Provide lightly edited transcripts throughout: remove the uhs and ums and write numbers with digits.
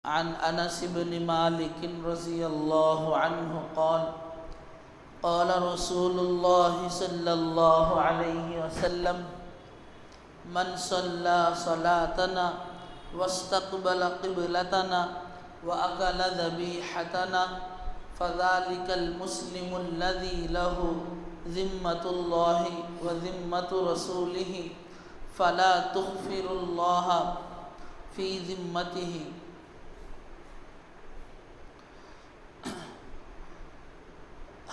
عن انس بن مالك رضي الله عنه قال قال رسول الله صلى الله عليه وسلم من صلى صلاتنا واستقبل قبلتنا وأكل ذبيحتنا فذلك المسلم الذي له ذمة الله وذمة رسوله فلا تغفر الله في ذمته۔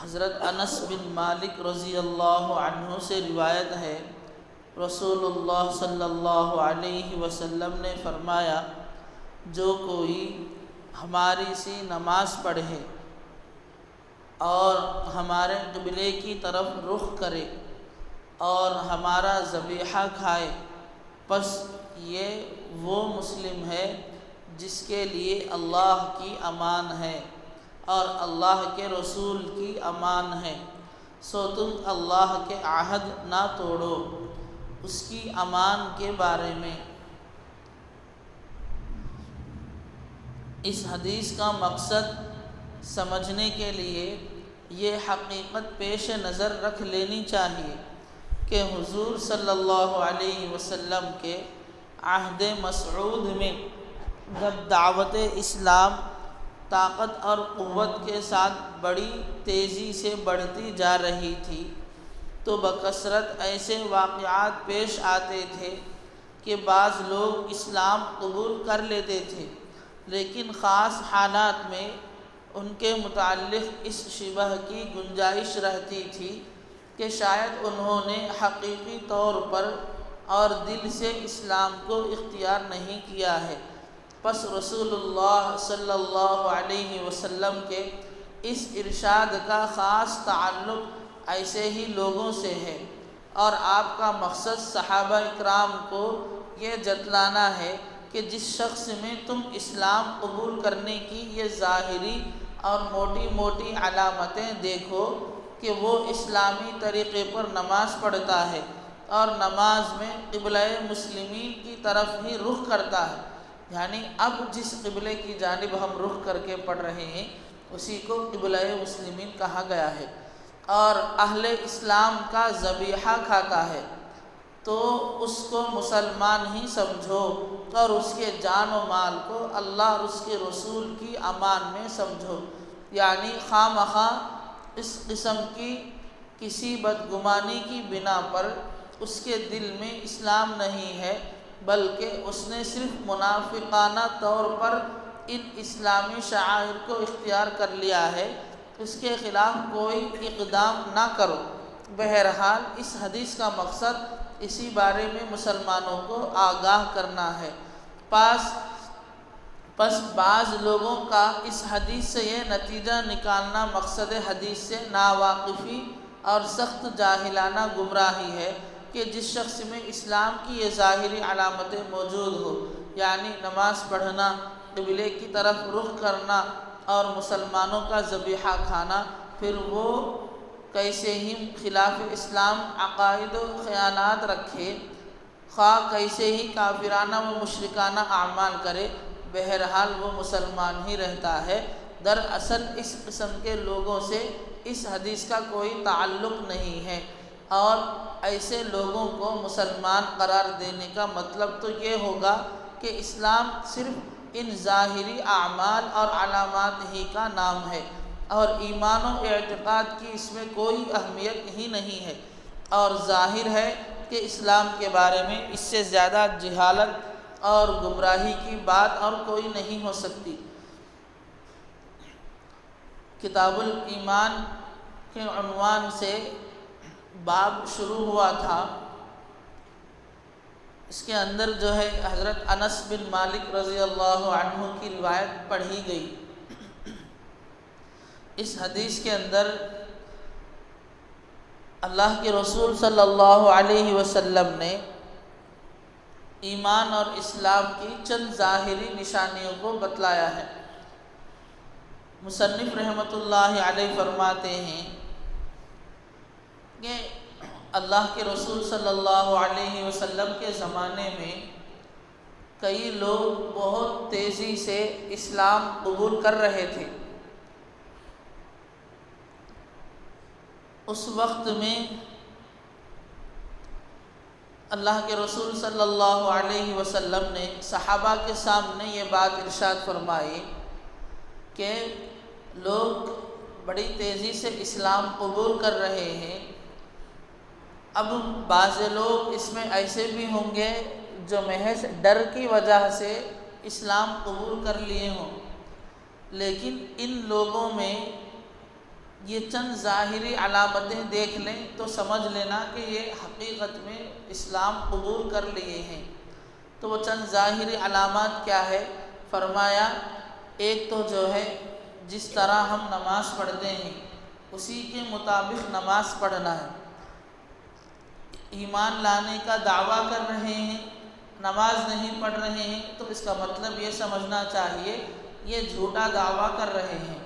حضرت انس بن مالک رضی اللہ عنہ سے روایت ہے، رسول اللہ صلی اللہ علیہ وسلم نے فرمایا، جو کوئی ہماری سی نماز پڑھے اور ہمارے قبلے کی طرف رخ کرے اور ہمارا ذبیحہ کھائے، پس یہ وہ مسلم ہے جس کے لیے اللہ کی امان ہے اور اللہ کے رسول کی امان ہے، سو تم اللہ کے عہد نہ توڑو اس کی امان کے بارے میں۔ اس حدیث کا مقصد سمجھنے کے لیے یہ حقیقت پیش نظر رکھ لینی چاہیے کہ حضور صلی اللہ علیہ وسلم کے عہد مسعود میں جب دعوت اسلام طاقت اور قوت کے ساتھ بڑی تیزی سے بڑھتی جا رہی تھی تو بکثرت ایسے واقعات پیش آتے تھے کہ بعض لوگ اسلام قبول کر لیتے تھے، لیکن خاص حالات میں ان کے متعلق اس شبہ کی گنجائش رہتی تھی کہ شاید انہوں نے حقیقی طور پر اور دل سے اسلام کو اختیار نہیں کیا ہے، پس رسول اللہ صلی اللہ علیہ وسلم کے اس ارشاد کا خاص تعلق ایسے ہی لوگوں سے ہے، اور آپ کا مقصد صحابہ اکرام کو یہ جتلانا ہے کہ جس شخص میں تم اسلام قبول کرنے کی یہ ظاہری اور موٹی موٹی علامتیں دیکھو کہ وہ اسلامی طریقے پر نماز پڑھتا ہے اور نماز میں قبلہ مسلمین کی طرف ہی رخ کرتا ہے، یعنی اب جس قبلے کی جانب ہم رخ کر کے پڑھ رہے ہیں اسی کو قبلہ مسلمین کہا گیا ہے، اور اہل اسلام کا ذبیحہ کھاتا ہے تو اس کو مسلمان ہی سمجھو اور اس کے جان و مال کو اللہ اور اس کے رسول کی امان میں سمجھو، یعنی خواہ مخواہ اس قسم کی کسی بدگمانی کی بنا پر اس کے دل میں اسلام نہیں ہے، بلکہ اس نے صرف منافقانہ طور پر ان اسلامی شعائر کو اختیار کر لیا ہے، اس کے خلاف کوئی اقدام نہ کرو۔ بہرحال اس حدیث کا مقصد اسی بارے میں مسلمانوں کو آگاہ کرنا ہے۔ پس بعض لوگوں کا اس حدیث سے یہ نتیجہ نکالنا مقصد حدیث سے ناواقفی اور سخت جاہلانہ گمراہی ہے کہ جس شخص میں اسلام کی یہ ظاہری علامتیں موجود ہو، یعنی نماز پڑھنا، قبلے کی طرف رخ کرنا اور مسلمانوں کا ذبیحہ کھانا، پھر وہ کیسے ہی خلاف اسلام عقائد و خیانات رکھے، خواہ کیسے ہی کافرانہ و مشرکانہ اعمال کرے، بہرحال وہ مسلمان ہی رہتا ہے۔ دراصل اس قسم کے لوگوں سے اس حدیث کا کوئی تعلق نہیں ہے، اور ایسے لوگوں کو مسلمان قرار دینے کا مطلب تو یہ ہوگا کہ اسلام صرف ان ظاہری اعمال اور علامات ہی کا نام ہے اور ایمان و اعتقاد کی اس میں کوئی اہمیت ہی نہیں ہے، اور ظاہر ہے کہ اسلام کے بارے میں اس سے زیادہ جہالت اور گمراہی کی بات اور کوئی نہیں ہو سکتی۔ کتاب الایمان کے عنوان سے باب شروع ہوا تھا، اس کے اندر جو ہے حضرت انس بن مالک رضی اللہ عنہ کی روایت پڑھی گئی۔ اس حدیث کے اندر اللہ کے رسول صلی اللہ علیہ وسلم نے ایمان اور اسلام کی چند ظاہری نشانیوں کو بتلایا ہے۔ مصنف رحمۃ اللہ علیہ فرماتے ہیں کہ اللہ کے رسول صلی اللہ علیہ وسلم کے زمانے میں کئی لوگ بہت تیزی سے اسلام قبول کر رہے تھے۔ اس وقت میں اللہ کے رسول صلی اللہ علیہ وسلم نے صحابہ کے سامنے یہ بات ارشاد فرمائی کہ لوگ بڑی تیزی سے اسلام قبول کر رہے ہیں۔ اب بعض لوگ اس میں ایسے بھی ہوں گے جو محض ڈر کی وجہ سے اسلام قبول کر لیے ہوں، لیکن ان لوگوں میں یہ چند ظاہری علامتیں دیکھ لیں تو سمجھ لینا کہ یہ حقیقت میں اسلام قبول کر لیے ہیں۔ تو وہ چند ظاہری علامات کیا ہے؟ فرمایا ایک تو جو ہے جس طرح ہم نماز پڑھتے ہیں اسی کے مطابق نماز پڑھنا ہے۔ ایمان لانے کا دعویٰ کر رہے ہیں، نماز نہیں پڑھ رہے ہیں، تو اس کا مطلب یہ سمجھنا چاہیے یہ جھوٹا دعویٰ کر رہے ہیں،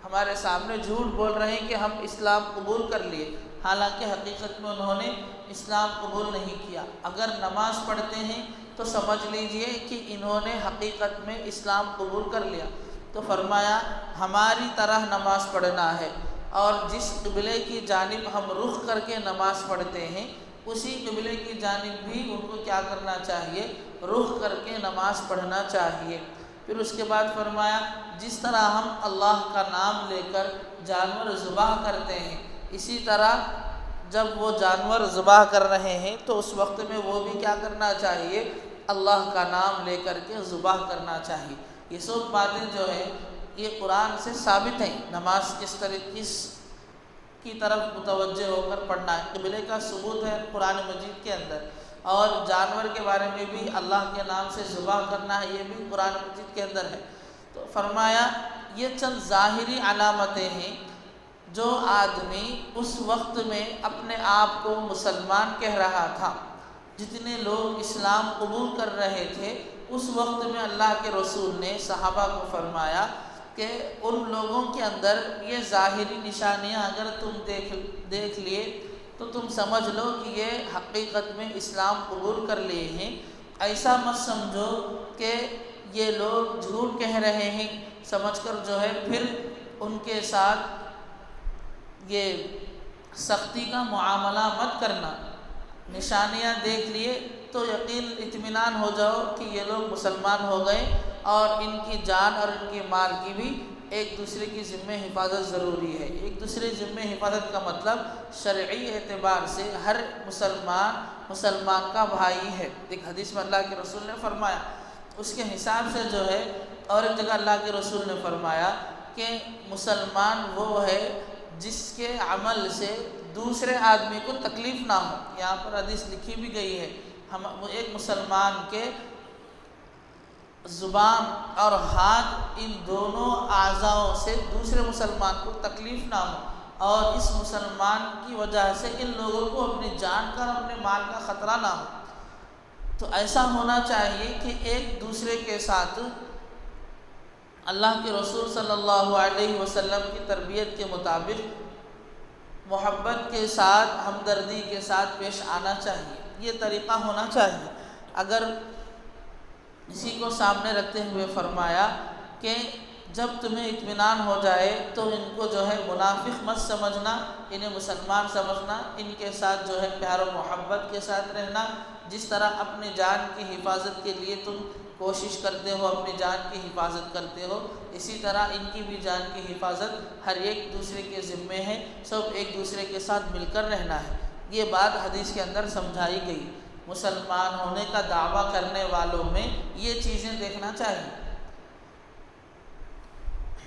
ہمارے سامنے جھوٹ بول رہے ہیں کہ ہم اسلام قبول کر لیے، حالانکہ حقیقت میں انہوں نے اسلام قبول نہیں کیا۔ اگر نماز پڑھتے ہیں تو سمجھ لیجئے کہ انہوں نے حقیقت میں اسلام قبول کر لیا۔ تو فرمایا ہماری طرح نماز پڑھنا ہے، اور جس قبلے کی جانب ہم رخ کر کے نماز پڑھتے ہیں اسی قبلے کی جانب بھی ان کو کیا کرنا چاہیے؟ رخ کر کے نماز پڑھنا چاہیے۔ پھر اس کے بعد فرمایا جس طرح ہم اللہ کا نام لے کر جانور ذبح کرتے ہیں اسی طرح جب وہ جانور ذبح کر رہے ہیں تو اس وقت میں وہ بھی کیا کرنا چاہیے؟ اللہ کا نام لے کر کے ذبح کرنا چاہیے۔ یہ سب باتیں جو ہے یہ قرآن سے ثابت ہیں۔ نماز کس کی طرف متوجہ ہو کر پڑھنا ہے، قبلے کا ثبوت ہے قرآن مجید کے اندر، اور جانور کے بارے میں بھی اللہ کے نام سے ذبح کرنا ہے، یہ بھی قرآن مجید کے اندر ہے۔ تو فرمایا یہ چند ظاہری علامتیں ہیں جو آدمی اس وقت میں اپنے آپ کو مسلمان کہہ رہا تھا، جتنے لوگ اسلام قبول کر رہے تھے اس وقت میں اللہ کے رسول نے صحابہ کو فرمایا کہ ان لوگوں کے اندر یہ ظاہری نشانیاں اگر تم دیکھ لیے تو تم سمجھ لو کہ یہ حقیقت میں اسلام قبول کر لیے ہیں۔ ایسا مت سمجھو کہ یہ لوگ جھوٹ کہہ رہے ہیں سمجھ کر جو ہے پھر ان کے ساتھ یہ سختی کا معاملہ مت کرنا۔ نشانیاں دیکھ لیے تو یقین اطمینان ہو جاؤ کہ یہ لوگ مسلمان ہو گئے، اور ان کی جان اور ان کی مال کی بھی ایک دوسرے کی ذمہ حفاظت ضروری ہے۔ ایک دوسرے ذمہ حفاظت کا مطلب شرعی اعتبار سے ہر مسلمان کا بھائی ہے۔ ایک حدیث میں اللہ کے رسول نے فرمایا، اس کے حساب سے جو ہے، اور ایک جگہ اللہ کے رسول نے فرمایا کہ مسلمان وہ ہے جس کے عمل سے دوسرے آدمی کو تکلیف نہ ہو۔ یہاں پر حدیث لکھی بھی گئی ہے، ایک مسلمان کے زبان اور ہاتھ ان دونوں اعضاؤں سے دوسرے مسلمان کو تکلیف نہ ہو، اور اس مسلمان کی وجہ سے ان لوگوں کو اپنی جان کا اور اپنے مال کا خطرہ نہ ہو۔ تو ایسا ہونا چاہیے کہ ایک دوسرے کے ساتھ اللہ کے رسول صلی اللہ علیہ وسلم کی تربیت کے مطابق محبت کے ساتھ، ہمدردی کے ساتھ پیش آنا چاہیے، یہ طریقہ ہونا چاہیے۔ اگر اسی کو سامنے رکھتے ہوئے فرمایا کہ جب تمہیں اطمینان ہو جائے تو ان کو جو ہے منافق مت سمجھنا، انہیں مسلمان سمجھنا، ان کے ساتھ جو ہے پیار و محبت کے ساتھ رہنا، جس طرح اپنی جان کی حفاظت کے لیے تم کوشش کرتے ہو، اپنی جان کی حفاظت کرتے ہو، اسی طرح ان کی بھی جان کی حفاظت ہر ایک دوسرے کے ذمے ہے، سب ایک دوسرے کے ساتھ مل کر رہنا ہے۔ یہ بات حدیث کے اندر سمجھائی گئی۔ مسلمان ہونے کا دعویٰ کرنے والوں میں یہ چیزیں دیکھنا چاہیے۔